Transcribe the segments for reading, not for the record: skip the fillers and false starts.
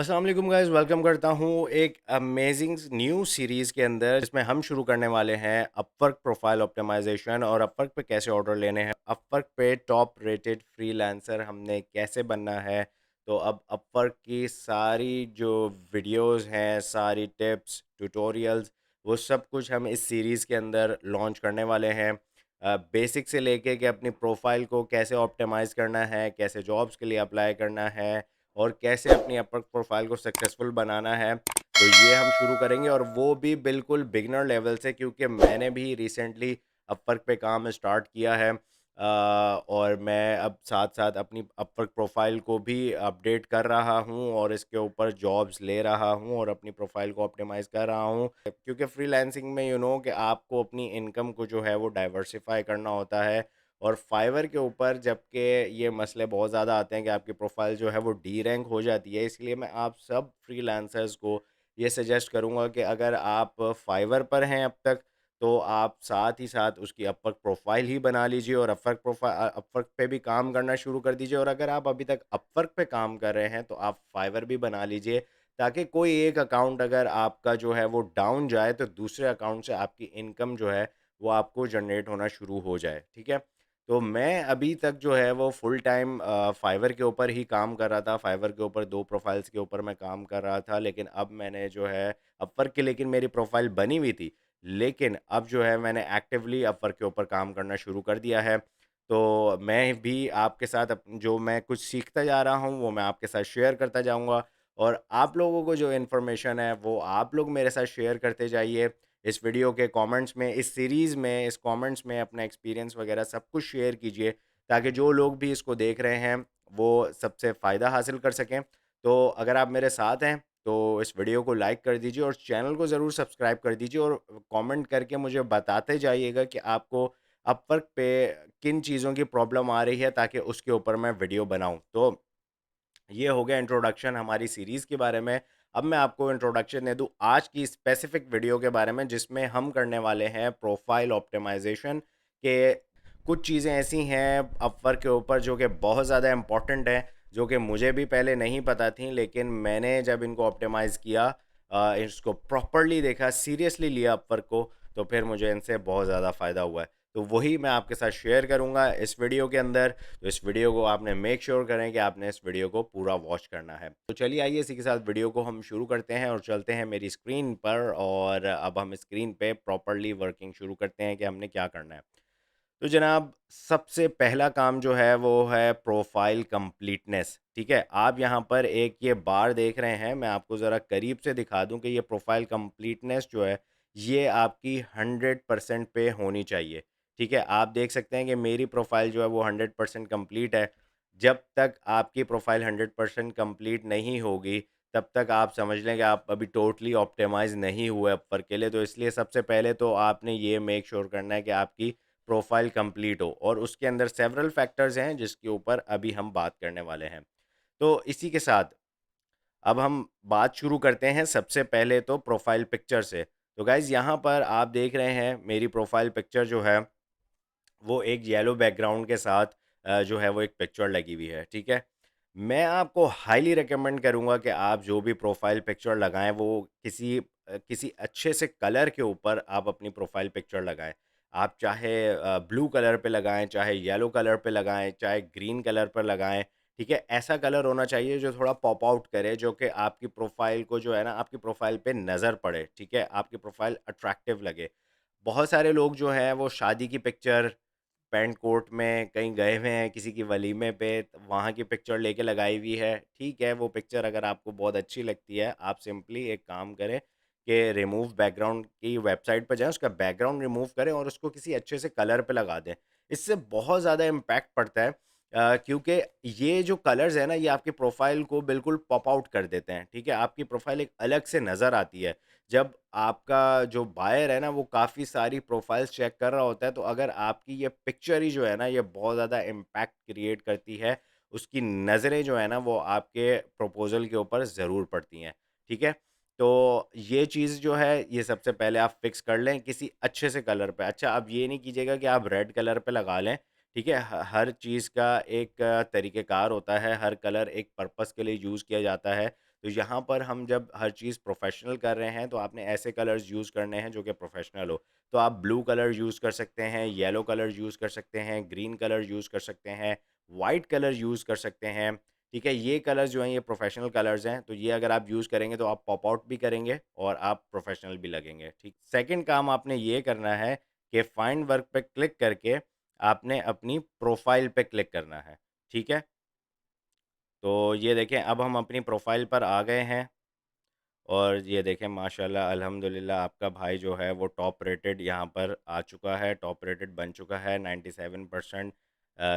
अस्सलाम वालेकुम guys, welcome करता हूँ एक अमेजिंग न्यू सीरीज़ के अंदर जिसमें हम शुरू करने वाले हैं अपवर्क प्रोफाइल ऑप्टिमाइजेशन और अपवर्क पे कैसे ऑर्डर लेने हैं, अपवर्क पे टॉप रेटेड फ्रीलांसर हमने कैसे बनना है। तो अब अपवर्क की सारी जो वीडियोस हैं, सारी टिप्स, ट्यूटोरियल्स, वो सब कुछ हम इस सीरीज़ के अंदर लॉन्च करने वाले हैं। बेसिक से लेके कि अपनी प्रोफाइल को कैसे ऑप्टिमाइज़ करना है, कैसे जॉब्स के लिए अप्लाई करना है और कैसे अपनी अपवर्क प्रोफाइल को सक्सेसफुल बनाना है। तो ये हम शुरू करेंगे और वो भी बिल्कुल बिगिनर लेवल से, क्योंकि मैंने भी रिसेंटली अपवर्क पे काम स्टार्ट किया है। और मैं अब साथ-साथ अपनी अपवर्क प्रोफाइल को भी अपडेट कर रहा हूँ और इसके ऊपर जॉब्स ले रहा हूँ और अपनी प्रोफाइल को ऑप्टिमाइज़ कर रहा हूँ। क्योंकि फ्रीलांसिंग में कि आपको अपनी इनकम को जो है वो डाइवर्सिफ़ाई करना होता है। और फाइवर के ऊपर जबकि ये मसले बहुत ज़्यादा आते हैं कि आपकी प्रोफाइल जो है वो डी रैंक हो जाती है, इसलिए मैं आप सब फ्रीलांसर्स को ये सजेस्ट करूँगा कि अगर आप फाइवर पर हैं अब तक, तो आप साथ ही साथ उसकी अपवर्क प्रोफाइल ही बना लीजिए और अपवर्क पे भी काम करना शुरू कर दीजिए। और अगर आप अभी तक अपवर्क पे काम कर रहे हैं, तो आप फाइवर भी बना लीजिए, ताकि कोई एक अकाउंट अगर आपका जो है वो डाउन जाए, तो दूसरे अकाउंट से आपकी इनकम जो है वो आपको जनरेट होना शुरू हो जाए, ठीक है? तो मैं अभी तक जो है वो फुल टाइम फाइवर के ऊपर ही काम कर रहा था। फाइवर के ऊपर 2 प्रोफ़ाइल्स के ऊपर मैं काम कर रहा था, लेकिन अब मैंने जो है अपवर्क की, लेकिन मेरी प्रोफ़ाइल बनी हुई थी। लेकिन अब जो है मैंने एक्टिवली अपवर्क के ऊपर काम करना शुरू कर दिया है। तो मैं भी आपके साथ जो मैं कुछ सीखता जा रहा हूँ, वो मैं आपके साथ शेयर करता जाऊँगा और आप लोगों को जो इन्फॉर्मेशन है, वो आप लोग मेरे साथ शेयर करते जाइए। इस वीडियो के कमेंट्स में, इस सीरीज़ में, इस कमेंट्स में अपना एक्सपीरियंस वगैरह सब कुछ शेयर कीजिए, ताकि जो लोग भी इसको देख रहे हैं, वो सबसे फ़ायदा हासिल कर सकें। तो अगर आप मेरे साथ हैं, तो इस वीडियो को लाइक कर दीजिए और चैनल को ज़रूर सब्सक्राइब कर दीजिए और कमेंट करके मुझे बताते जाइएगा कि आपको अपवर्क पे किन चीज़ों की प्रॉब्लम आ रही है, ताकि उसके ऊपर मैं वीडियो बनाऊँ। तो ये हो गया इंट्रोडक्शन हमारी सीरीज़ के बारे में। अब मैं आपको इंट्रोडक्शन दे दूँ आज की स्पेसिफ़िक वीडियो के बारे में, जिसमें हम करने वाले हैं प्रोफ़ाइल ऑप्टिमाइज़ेशन के कुछ चीज़ें ऐसी हैं अपवर्क के ऊपर जो कि बहुत ज़्यादा इम्पोर्टेंट हैं, जो कि मुझे भी पहले नहीं पता थीं, लेकिन मैंने जब इनको ऑप्टिमाइज़ किया, इसको प्रॉपर्ली देखा, सीरियसली लिया अपवर्क को, तो फिर मुझे इनसे बहुत ज़्यादा फ़ायदा हुआ है। तो वही मैं आपके साथ शेयर करूँगा इस वीडियो के अंदर। तो इस वीडियो को आपने मेक श्योर करें कि आपने इस वीडियो को पूरा वॉच करना है। तो चलिए आइए इसी के साथ वीडियो को हम शुरू करते हैं और चलते हैं मेरी स्क्रीन पर, और अब हम स्क्रीन पे प्रॉपर्ली वर्किंग शुरू करते हैं कि हमने क्या करना है। तो जनाब, सबसे पहला काम जो है वो है प्रोफाइल कंप्लीटनेस, ठीक है? आप यहाँ पर एक ये बार देख रहे हैं, मैं आपको ज़रा करीब से दिखा दूँ कि ये प्रोफाइल कंप्लीटनेस जो है, ये आपकी 100% पे होनी चाहिए, ठीक है? आप देख सकते हैं कि मेरी प्रोफाइल जो है वो 100% कंप्लीट है। जब तक आपकी प्रोफाइल 100% कंप्लीट नहीं होगी, तब तक आप समझ लें कि आप अभी टोटली ऑप्टिमाइज़ नहीं हुए अपवर्क के लिए। तो इसलिए सबसे पहले तो आपने ये मेक श्योर करना है कि आपकी प्रोफाइल कंप्लीट हो, और उसके अंदर सेवरल फैक्टर्स हैं जिसके ऊपर अभी हम बात करने वाले हैं। तो इसी के साथ अब हम बात शुरू करते हैं सबसे पहले तो प्रोफाइल पिक्चर से। तो गाइज़, यहाँ पर आप देख रहे हैं मेरी प्रोफाइल पिक्चर जो है वो एक येलो बैकग्राउंड के साथ जो है वो एक पिक्चर लगी हुई है, ठीक है? मैं आपको हाईली रिकमेंड करूँगा कि आप जो भी प्रोफ़ाइल पिक्चर लगाएँ, वो किसी अच्छे से कलर के ऊपर आप अपनी प्रोफ़ाइल पिक्चर लगाएँ। आप चाहे ब्लू कलर पे लगाएँ, चाहे येलो कलर पे लगाएँ, चाहे ग्रीन कलर पर लगाएँ, ठीक है? ऐसा कलर होना चाहिए जो थोड़ा पॉप आउट करे, जो कि आपकी प्रोफ़ाइल को जो है ना, आपकी प्रोफ़ाइल पे नज़र पड़े, ठीक है? आपकी प्रोफ़ाइल अट्रैक्टिव लगे। बहुत सारे लोग जो हैं वो शादी की पिक्चर, पैंट कोट में कहीं गए हुए हैं किसी की वलीमे पे, वहाँ की पिक्चर लेके लगाई हुई है। ठीक है, वो पिक्चर अगर आपको बहुत अच्छी लगती है, आप सिंपली एक काम करें कि रिमूव बैकग्राउंड की वेबसाइट पे जाएँ, उसका बैकग्राउंड रिमूव करें और उसको किसी अच्छे से कलर पे लगा दें। इससे बहुत ज़्यादा इम्पैक्ट पड़ता है, क्योंकि ये जो कलर्स हैं ना, ये आपकी प्रोफ़ाइल को बिल्कुल पॉप आउट कर देते हैं, ठीक है? आपकी प्रोफ़ाइल एक अलग से नज़र आती है। जब आपका जो बायर है ना, वो काफ़ी सारी प्रोफाइल्स चेक कर रहा होता है, तो अगर आपकी ये पिक्चर ही जो है ना, ये बहुत ज़्यादा इम्पैक्ट क्रिएट करती है, उसकी नज़रें जो है ना, वो आपके प्रपोज़ल के ऊपर ज़रूर पड़ती हैं, ठीक है? तो ये चीज़ जो है, ये सबसे पहले आप फ़िक्स कर लें किसी अच्छे से कलर पे। अच्छा, अब ये नहीं कीजिएगा कि आप रेड कलर पे लगा लें, ठीक है? हर चीज़ का एक तरीक़ेकार होता है, हर कलर एक पर्पज़ के लिए यूज़ किया जाता है। तो यहाँ पर हम जब हर चीज़ प्रोफ़ेशनल कर रहे हैं, तो आपने ऐसे कलर्स यूज़ करने हैं जो कि प्रोफ़ेशनल हो। तो आप ब्लू कलर यूज़ कर सकते हैं, येलो कलर यूज़ कर सकते हैं, ग्रीन कलर यूज़ कर सकते हैं, वाइट कलर यूज़ कर सकते हैं, ठीक है? ये कलर्स जो हैं ये प्रोफ़ेशनल कलर्स हैं, तो ये अगर आप यूज़ करेंगे तो आप पॉप आउट भी करेंगे और आप प्रोफ़ेशनल भी लगेंगे, ठीक? सेकंड काम आपने ये करना है कि फाइंड वर्क पे क्लिक करके आपने अपनी प्रोफ़ाइल पे क्लिक करना है, ठीक है? तो ये देखें अब हम अपनी प्रोफ़ाइल पर आ गए हैं और ये देखें माशाल्लाह अल्हम्दुलिल्लाह आपका भाई जो है वो टॉप रेटेड यहाँ पर आ चुका है, टॉप रेटेड बन चुका है 97%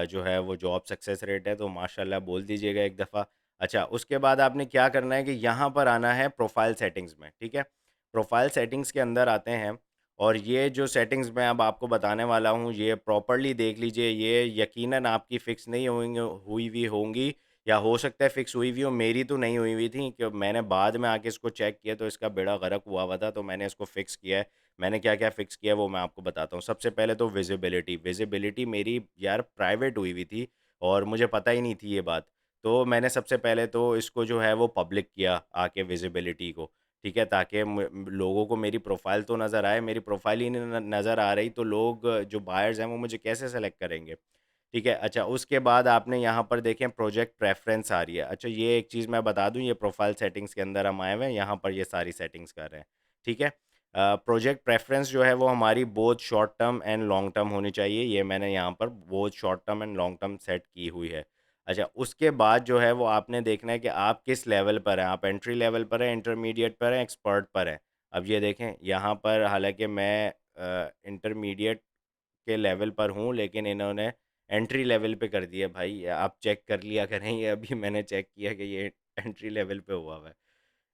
जो है वो जॉब सक्सेस रेट है, तो माशाल्लाह बोल दीजिएगा एक दफ़ा। अच्छा, उसके बाद आपने क्या करना है कि यहाँ पर आना है प्रोफ़ाइल सेटिंग्स में, ठीक है? प्रोफ़ाइल सेटिंग्स के अंदर आते हैं और ये जो सेटिंग्स मैं अब आपको बताने वाला हूँ, ये प्रॉपर्ली देख लीजिए, ये यकीनन आपकी फ़िक्स नहीं होंगी हुई हुई होंगी या हो सकता है फ़िक्स हुई भी हो, मेरी तो नहीं हुई हुई थी कि मैंने बाद में आके इसको चेक किया तो इसका बेड़ा गर्क हुआ हुआ था, तो मैंने इसको फ़िक्स किया है। मैंने क्या-क्या फ़िक्स किया है वो मैं आपको बताता हूँ। सबसे पहले तो विज़िबिलिटी, विज़िबिलिटी मेरी यार प्राइवेट हुई हुई थी और मुझे पता ही नहीं थी ये बात। तो मैंने सबसे पहले तो इसको जो है वो पब्लिक किया आके विज़िबिलिटी को, ठीक है? ताकि लोगों को मेरी प्रोफ़ाइल तो नज़र आए, मेरी प्रोफ़ाइल ही नहीं नज़र आ रही तो लोग जो बायर्स हैं वो मुझे कैसे सेलेक्ट करेंगे? ठीक है, अच्छा उसके बाद आपने यहाँ पर देखें प्रोजेक्ट प्रेफ़रेंस आ रही है। अच्छा ये एक चीज़ मैं बता दूँ ये प्रोफ़ाइल सेटिंग्स के अंदर हम आए हुए हैं, यहाँ पर ये सारी सेटिंग्स कर रहे हैं, ठीक है? प्रोजेक्ट प्रेफ़रेंस जो है वो हमारी both short term and long term होनी चाहिए, ये मैंने यहाँ पर both short term and long term set की हुई है। अच्छा उसके बाद जो है वो आपने देखना है कि आप किस लेवल पर हैं, आप एंट्री लेवल पर हैं, इंटरमीडिएट पर हैं, एक्सपर्ट पर हैं। अब ये देखें यहाँ पर हालाँकि मैं इंटरमीडिएट के लेवल पर हूँ, लेकिन इन्होंने एंट्री लेवल पे कर दिया भाई। आप चेक कर लिया करें, ये अभी मैंने चेक किया कि ये एंट्री लेवल पे हुआ हुआ है।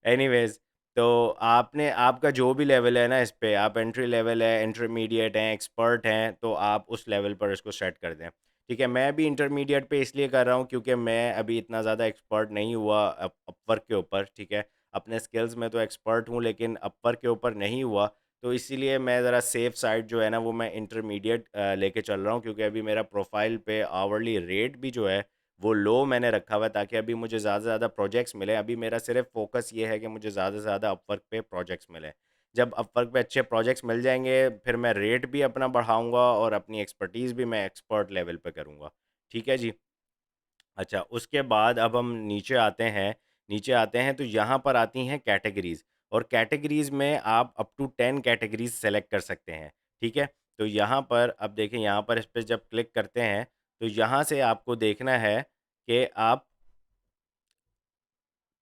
एनीवेज़ तो आपने आपका जो भी लेवल है ना इस पे, आप एंट्री लेवल है, इंटरमीडिएट हैं, एक्सपर्ट हैं, तो आप उस लेवल पर इसको सेट कर दें। ठीक है, मैं भी इंटरमीडिएट पे इसलिए कर रहा हूँ क्योंकि मैं अभी इतना ज़्यादा एक्सपर्ट नहीं हुआ अपवर्क के ऊपर, ठीक है। अपने स्किल्स में तो एक्सपर्ट हूँ लेकिन अपवर्क के ऊपर नहीं हुआ, तो इसीलिए मैं ज़रा सेफ साइड जो है ना वो मैं इंटरमीडिएट लेके चल रहा हूँ क्योंकि अभी मेरा प्रोफाइल पे आवरली रेट भी जो है वो लो मैंने रखा हुआ है ताकि अभी मुझे ज़्यादा से ज़्यादा प्रोजेक्ट्स मिलें। अभी मेरा सिर्फ़ फ़ोकस ये है कि मुझे ज़्यादा से ज़्यादा अपवर्क पे प्रोजेक्ट्स मिलें। जब अपवर्क पे अच्छे प्रोजेक्ट्स मिल जाएँगे, फिर मैं रेट भी अपना बढ़ाऊँगा और अपनी एक्सपर्टीज़ भी मैं एक्सपर्ट लेवल पे करूँगा। ठीक है जी? अच्छा, उसके बाद अब हम नीचे आते हैं तो यहाँ पर आती हैं कैटेगरीज़ और कैटेगरीज़ में आप अप टू 10 कैटेगरीज़ सेलेक्ट कर सकते हैं, ठीक है? तो यहाँ पर अब देखें यहाँ पर इस पे जब क्लिक करते हैं, तो यहाँ से आपको देखना है कि आप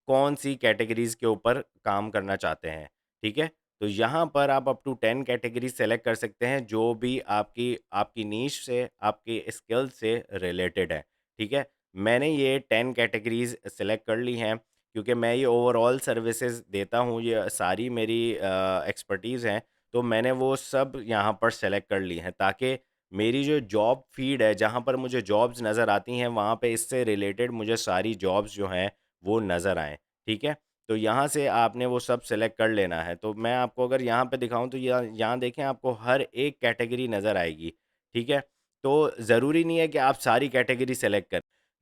कौन-सी कैटेगरीज़ के ऊपर काम करना चाहते हैं, ठीक है? तो यहाँ पर आप अप टू 10 कैटेगरी सेलेक्ट कर सकते हैं, जो भी आपकी आपकी नीश से, आपकी स्किल से रिलेटेड है, ठीक है? मैंने ये 10 कैटेगरीज़ सेलेक्ट कर ली हैं, क्योंकि मैं ये ओवरऑल सर्विसेज़ देता हूँ, ये सारी मेरी एक्सपर्टीज़ हैं, तो मैंने वो सब यहाँ पर सेलेक्ट कर ली हैं, ताकि मेरी जो जॉब फ़ीड है, जहाँ पर मुझे जॉब्स नज़र आती हैं, वहाँ पे इससे रिलेटेड मुझे सारी जॉब्स जो हैं, वो नज़र आएँ। ठीक है? तो यहाँ से आपने वो सब सेलेक्ट कर लेना है। तो मैं आपको अगर यहाँ पे दिखाऊँ तो यहाँ देखें आपको हर एक कैटेगरी नज़र आएगी, ठीक है? तो ज़रूरी नहीं है कि आप सारी कैटेगरी सेलेक्ट करें।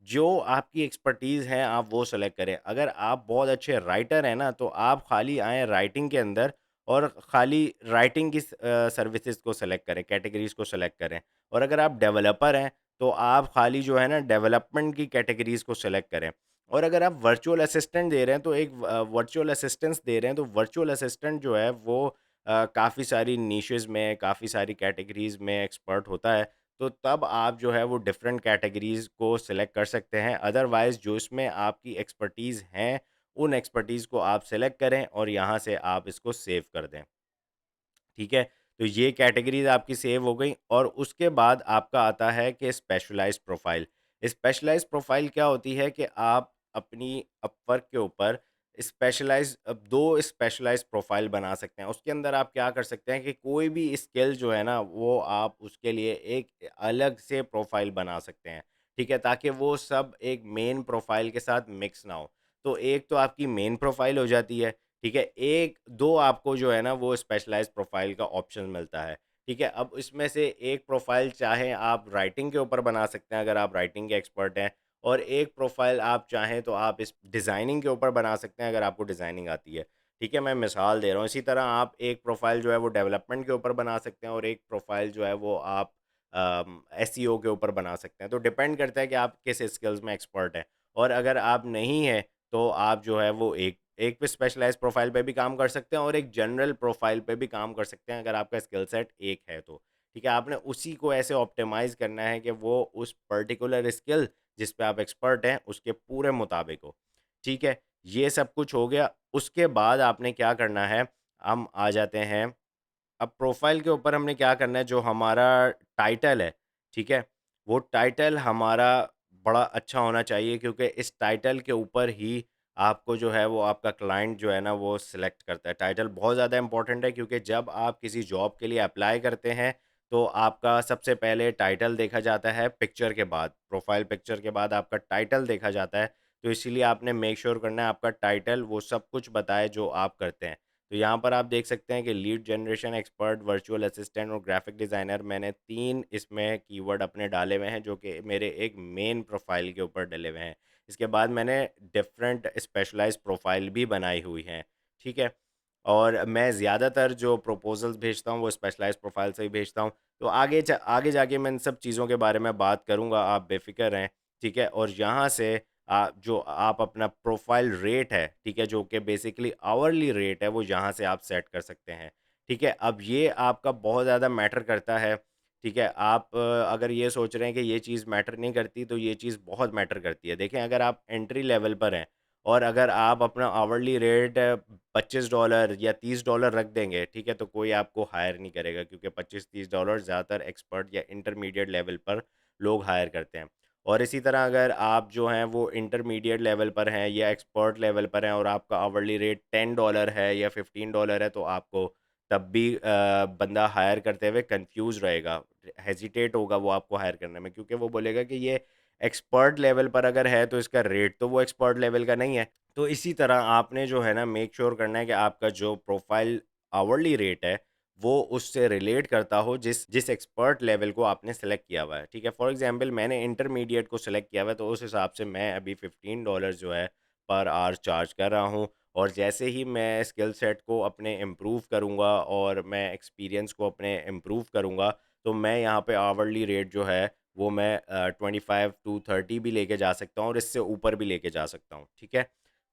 जो आपकी एक्सपर्टीज़ है आप वो सेलेक्ट करें। अगर आप बहुत अच्छे राइटर हैं ना तो आप खाली आएँ राइटिंग के अंदर और खाली राइटिंग की सर्विसेज़ को सेलेक्ट करें, कैटेगरीज़ को सेलेक्ट करें। और अगर आप डेवलपर हैं तो आप खाली जो है ना डेवलपमेंट की कैटेगरीज़ को सेलेक्ट करें। और अगर आप वर्चुअल असिस्टेंट दे रहे हैं तो एक वर्चुअल असिस्टेंस दे रहे हैं तो वर्चुअल असिस्टेंट जो है वो काफ़ी सारी निशेज़ में, काफ़ी सारी कैटेगरीज़ में एक्सपर्ट होता है। तो तब आप जो है वो डिफरेंट कैटेगरीज़ को सिलेक्ट कर सकते हैं। अदरवाइज़ जो इसमें आपकी एक्सपर्टीज़ हैं, उन एक्सपर्टीज़ को आप सेलेक्ट करें और यहाँ से आप इसको सेव कर दें। ठीक है? तो ये कैटेगरीज़ आपकी सेव हो गई और उसके बाद आपका आता है कि स्पेशलाइज़्ड प्रोफ़ाइल। स्पेशलाइज़्ड प्रोफ़ाइल क्या होती है कि आप अपनी अपवर्क के ऊपर 2 स्पेशलाइज़्ड प्रोफ़ाइल बना सकते हैं। उसके अंदर आप क्या कर सकते हैं कि कोई भी स्किल जो है ना, वो आप उसके लिए एक अलग से प्रोफ़ाइल बना सकते हैं। ठीक है? ताकि वो सब एक मेन प्रोफ़ाइल के साथ मिक्स ना हो। तो एक तो आपकी मेन प्रोफ़ाइल हो जाती है। ठीक है? 1-2 आपको जो है ना वो स्पेशलाइज़्ड प्रोफ़ाइल का ऑप्शन मिलता है, ठीक है? अब इसमें से एक प्रोफ़ाइल चाहे आप राइटिंग के ऊपर बना सकते हैं अगर आप राइटिंग के एक्सपर्ट हैं और एक प्रोफ़ाइल आप चाहें तो आप इस डिज़ाइनिंग के ऊपर बना सकते हैं अगर आपको डिज़ाइनिंग आती है। ठीक है, मैं मिसाल दे रहा हूँ। इसी तरह आप एक प्रोफ़ाइल जो है वो डेवलपमेंट के ऊपर बना सकते हैं और एक प्रोफ़ाइल जो है वो आप एसईओ के ऊपर बना सकते हैं। तो डिपेंड करता है कि आप किस स्किल्स में एक्सपर्ट हैं। और अगर आप नहीं हैं, तो आप जो है वो एक एक पे स्पेशलाइज़्ड प्रोफ़ाइल पे भी काम कर सकते हैं और एक जनरल प्रोफ़ाइल पे भी काम कर सकते हैं अगर आपका स्किल सेट एक है तो। ठीक है, आपने उसी को ऐसे ऑप्टिमाइज़ करना है कि वो उस पर्टिकुलर स्किल जिस पे आप एक्सपर्ट हैं, उसके पूरे मुताबिक हो। ठीक है, ये सब कुछ हो गया। उसके बाद आपने क्या करना है, हम आ जाते हैं अब प्रोफ़ाइल के ऊपर हमने क्या करना है, जो हमारा टाइटल है, ठीक है? वो टाइटल हमारा बड़ा अच्छा होना चाहिए क्योंकि इस टाइटल के ऊपर ही आपको जो है वो आपका क्लाइंट जो है ना वो सिलेक्ट करता है। टाइटल बहुत ज़्यादा इम्पोर्टेंट है क्योंकि जब आप किसी जॉब के लिए अप्लाई करते हैं, तो आपका सबसे पहले टाइटल देखा जाता है पिक्चर के बाद, प्रोफ़ाइल पिक्चर के बाद आपका टाइटल देखा जाता है। तो इसीलिए आपने मेक श्योर करना है आपका टाइटल वो सब कुछ बताए जो आप करते हैं। तो यहाँ पर आप देख सकते हैं कि lead generation expert, virtual assistant और ग्राफिक डिज़ाइनर मैंने 3 इसमें कीवर्ड अपने डाले हुए हैं जो कि मेरे एक मेन प्रोफ़ाइल के ऊपर डले हुए हैं। इसके बाद मैंने डिफरेंट स्पेशलाइज़्ड प्रोफ़ाइल भी बनाई हुई हैं, ठीक है? और मैं ज़्यादातर जो प्रपोज़ल्स भेजता हूँ वो स्पेशलाइज़्ड प्रोफ़ाइल से ही भेजता हूँ। तो आगे जाके मैं इन सब चीज़ों के बारे में बात करूँगा, आप बेफ़िक्र रहें, ठीक है? और यहाँ से जो आप अपना प्रोफ़ाइल रेट है, ठीक है? जो कि बेसिकली आवरली रेट है, वो यहाँ से आप सेट कर सकते हैं, ठीक है? अब ये आपका बहुत ज़्यादा मैटर करता है, ठीक है? आप अगर ये सोच रहे हैं कि ये चीज़ मैटर नहीं करती, तो ये चीज़ बहुत मैटर करती है। देखें, अगर आप एंट्री लेवल पर हैं और अगर आप अपना आवरली रेट $25 या $30 रख देंगे, ठीक है? तो कोई आपको हायर नहीं करेगा क्योंकि $25-30 ज़्यादातर एक्सपर्ट या इंटरमीडिएट लेवल पर लोग हायर करते हैं। और इसी तरह अगर आप जो हैं वो इंटरमीडिएट लेवल पर हैं या एक्सपर्ट लेवल पर हैं और आपका आवरली रेट $10 है या $15 है, तो आपको तब भी बंदा हायर करते हुए कंफ्यूज रहेगा, हेजिटेट होगा वो आपको हायर करने में क्योंकि वो बोलेगा कि ये एक्सपर्ट लेवल पर अगर है तो इसका रेट तो वो एक्सपर्ट लेवल का नहीं है। तो इसी तरह आपने जो है ना मेक श्योर करना है कि आपका जो प्रोफाइल आवरली रेट है वो उससे रिलेट करता हो जिस जिस एक्सपर्ट लेवल को आपने सेलेक्ट किया हुआ है, ठीक है? फॉर एग्जांपल मैंने इंटरमीडिएट को सेलेक्ट किया हुआ है तो उस हिसाब से मैं अभी $15 जो है पर आवर चार्ज कर रहा हूँ। और जैसे ही मैं स्किल सेट को अपने इम्प्रूव करूँगा और मैं एक्सपीरियंस को अपने इम्प्रूव करूँगा, तो मैं यहाँ पे आवरली रेट जो है वो मैं 25 टू 30 भी लेके जा सकता हूँ और इससे ऊपर भी लेके जा सकता हूँ, ठीक है?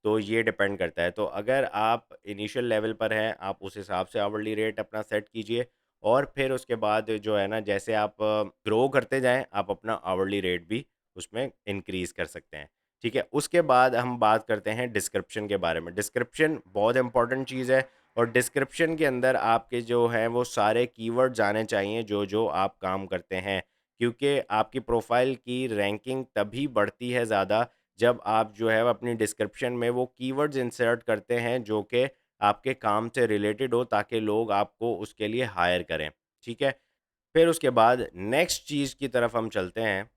तो ये डिपेंड करता है। तो अगर आप इनिशियल लेवल पर हैं, आप उस हिसाब से आवरली रेट अपना सेट कीजिए और फिर उसके बाद जो है ना जैसे आप ग्रो करते जाएँ, आप अपना आवरली रेट भी उसमें इंक्रीज़ कर सकते हैं, ठीक है? उसके बाद हम बात करते हैं डिस्क्रिप्शन के बारे में। डिस्क्रिप्शन बहुत इम्पोर्टेंट चीज़ है और डिस्क्रिप्शन के अंदर आपके जो हैं वो सारे कीवर्ड्स आने चाहिए जो आप काम करते हैं। क्योंकि आपकी प्रोफ़ाइल की रैंकिंग तभी बढ़ती है ज़्यादा जब आप जो है अपनी डिस्क्रिप्शन में वो कीवर्ड्स इंसर्ट करते हैं जो कि आपके काम से रिलेटेड हो ताकि लोग आपको उसके लिए हायर करें, ठीक है? फिर उसके बाद नेक्स्ट चीज़ की तरफ हम चलते हैं,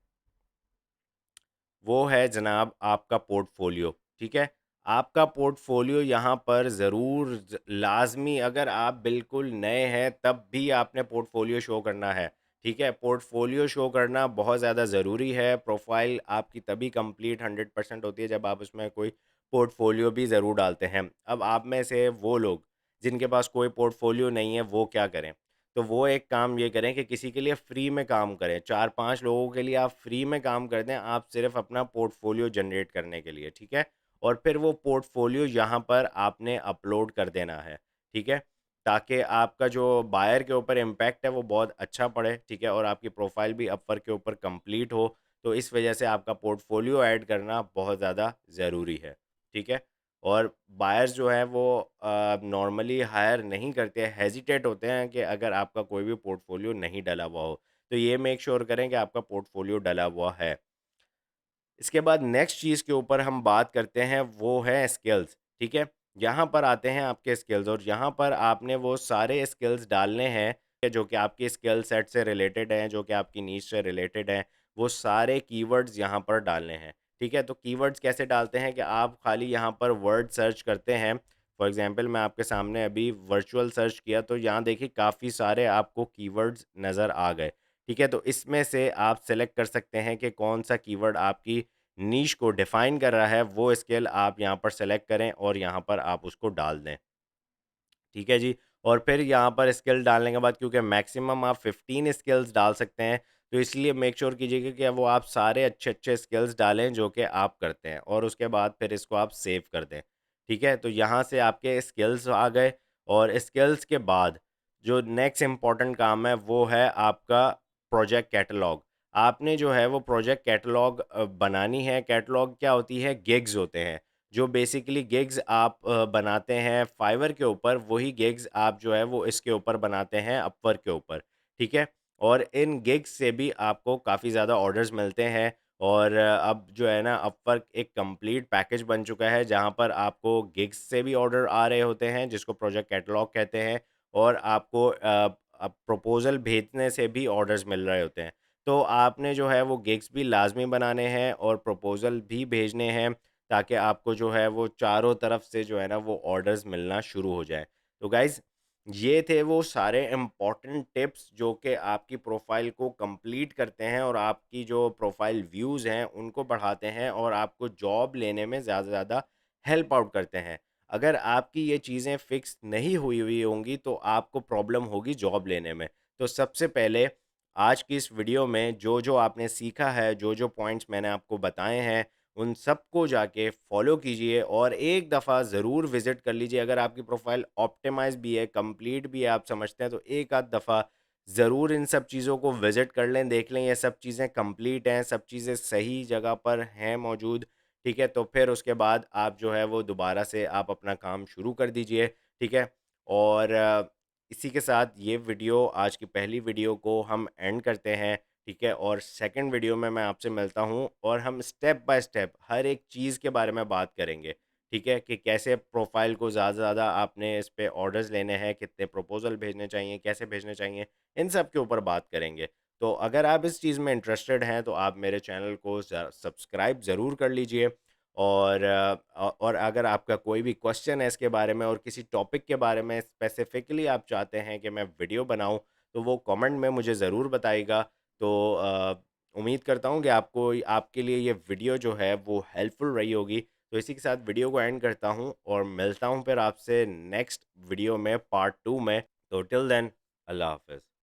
वो है जनाब आपका पोर्टफोलियो, ठीक है? आपका पोर्टफोलियो यहाँ पर ज़रूर लाज़मी अगर आप बिल्कुल नए हैं तब भी आपने पोर्टफोलियो शो करना है, ठीक है? पोर्टफोलियो शो करना बहुत ज़्यादा ज़रूरी है, प्रोफ़ाइल आपकी तभी कंप्लीट 100% होती है जब आप उसमें कोई पोर्टफोलियो भी ज़रूर डालते हैं। अब आप में से वो लोग जिनके पास कोई पोर्टफोलियो नहीं है वो क्या करें? तो वो एक काम ये करें कि किसी के लिए फ्री में काम करें। 4-5 लोगों के लिए आप फ्री में काम कर दें, आप सिर्फ़ अपना पोर्टफ़ोलियो जनरेट करने के लिए, ठीक है? और फिर वो पोर्टफ़ोलियो यहाँ पर आपने अपलोड कर देना है, ठीक है? ताकि आपका जो बायर के ऊपर इम्पैक्ट है वो बहुत अच्छा पड़े, ठीक है? और आपकी प्रोफ़ाइल भी अपवर्क के ऊपर कंप्लीट हो, तो इस वजह से आपका पोर्टफ़ोलियो ऐड करना बहुत ज़्यादा ज़रूरी है, ठीक है? और बायर्स जो हैं वो नॉर्मली हायर नहीं करते हैं, हेजिटेट होते हैं कि अगर आपका कोई भी पोर्टफोलियो नहीं डला हुआ हो। तो ये मेक श्योर करें कि आपका पोर्टफोलियो डला हुआ है। इसके बाद नेक्स्ट चीज़ के ऊपर हम बात करते हैं वो है स्किल्स, ठीक है? यहाँ पर आते हैं आपके स्किल्स और यहाँ पर आपने वो सारे स्किल्स डालने हैं जो कि आपकी स्किल सेट से रिलेटेड हैं, जो कि आपकी नीश से रिलेटेड हैं, वो सारे कीवर्ड्स यहाँ पर डालने हैं, ठीक है? तो कीवर्ड्स कैसे डालते हैं कि आप खाली यहाँ पर वर्ड सर्च करते हैं, फॉर एग्ज़ाम्पल मैं आपके सामने अभी वर्चुअल सर्च किया तो यहाँ देखिए काफ़ी सारे आपको कीवर्ड्स नज़र आ गए, ठीक है? तो इसमें से आप सेलेक्ट कर सकते हैं कि कौन-सा कीवर्ड आपकी नीश को डिफ़ाइन कर रहा है, वो स्किल आप यहाँ पर सेलेक्ट करें और यहाँ पर आप उसको डाल दें। ठीक है जी। और फिर यहाँ पर स्किल डालने के बाद, क्योंकि मैक्सिमम आप 15 स्किल्स डाल सकते हैं, तो इसलिए मेक श्योर कीजिएगा कि वो आप सारे अच्छे-अच्छे स्किल्स डालें जो कि आप करते हैं, और उसके बाद फिर इसको आप सेव कर दें। ठीक है? तो यहाँ से आपके स्किल्स आ गए, और स्किल्स के बाद जो नेक्स्ट इम्पोर्टेंट काम है वो है आपका प्रोजेक्ट कैटलॉग। आपने जो है वो प्रोजेक्ट कैटलॉग बनानी है। कैटलॉग क्या होती है? गिग्स होते हैं। जो बेसिकली गिग्स आप बनाते हैं फाइवर के ऊपर, वही गिग्स आप जो है वो इसके ऊपर बनाते हैं अपवर्क के ऊपर, ठीक है? और इन गिग्स से भी आपको काफ़ी ज़्यादा ऑर्डर्स मिलते हैं, और अब जो है ना अपवर्क एक कंप्लीट पैकेज बन चुका है जहाँ पर आपको गिग्स से भी ऑर्डर आ रहे होते हैं, जिसको प्रोजेक्ट कैटलॉग कहते हैं, और आपको प्रपोज़ल भेजने से भी ऑर्डर्स मिल रहे होते हैं। तो आपने जो है वो गिग्स भी लाज़मी बनाने हैं और प्रपोज़ल भी भेजने हैं, ताकि आपको जो है वो चारों तरफ से जो है ना वो ऑर्डर्स मिलना शुरू हो जाए। तो गाइज़, ये थे वो सारे इम्पोर्टेंट टिप्स जो कि आपकी प्रोफ़ाइल को कंप्लीट करते हैं और आपकी जो प्रोफ़ाइल व्यूज़ हैं उनको बढ़ाते हैं, और आपको जॉब लेने में ज़्यादा से ज़्यादा हेल्प आउट करते हैं। अगर आपकी ये चीज़ें फ़िक्स नहीं हुई हुई होंगी तो आपको प्रॉब्लम होगी जॉब लेने में। तो सबसे पहले आज की इस वीडियो में जो-जो आपने सीखा है, जो-जो पॉइंट्स मैंने आपको बताए हैं, उन सबको जाके फॉलो कीजिए, और एक दफ़ा ज़रूर विज़िट कर लीजिए। अगर आपकी प्रोफ़ाइल ऑप्टिमाइज़ भी है, कंप्लीट भी है, आप समझते हैं, तो एक आध दफ़ा ज़रूर इन सब चीज़ों को विज़िट कर लें, देख लें ये सब चीज़ें कंप्लीट हैं, सब चीज़ें सही जगह पर हैं मौजूद, ठीक है? तो फिर उसके बाद आप जो है वो दोबारा से आप अपना काम शुरू कर दीजिए, ठीक है? और इसी के साथ ये वीडियो, आज की पहली वीडियो को हम एंड करते हैं। ठीक है? और सेकंड वीडियो में मैं आपसे मिलता हूँ, और हम स्टेप बाय स्टेप हर एक चीज़ के बारे में बात करेंगे। ठीक है? कि कैसे प्रोफ़ाइल को ज़्यादा से ज़्यादा आपने इस पे ऑर्डर्स लेने हैं, कितने प्रपोज़ल भेजने चाहिए, कैसे भेजने चाहिए, इन सब के ऊपर बात करेंगे। तो अगर आप इस चीज़ में इंटरेस्टेड हैं, तो आप मेरे चैनल को सब्सक्राइब ज़रूर कर लीजिए, और और अगर आपका कोई भी क्वेश्चन है इसके बारे में, और किसी टॉपिक के बारे में स्पेसिफ़िकली आप चाहते हैं कि मैं वीडियो बनाऊँ, तो वो कमेंट में मुझे ज़रूर बताइएगा। तो उम्मीद करता हूँ कि आपको, आपके लिए ये वीडियो जो है वो हेल्पफुल रही होगी। तो इसी के साथ वीडियो को एंड करता हूँ, और मिलता हूँ फिर आपसे नेक्स्ट वीडियो में पार्ट 2 में। तो टिल देन, अल्लाह हाफ़िज़।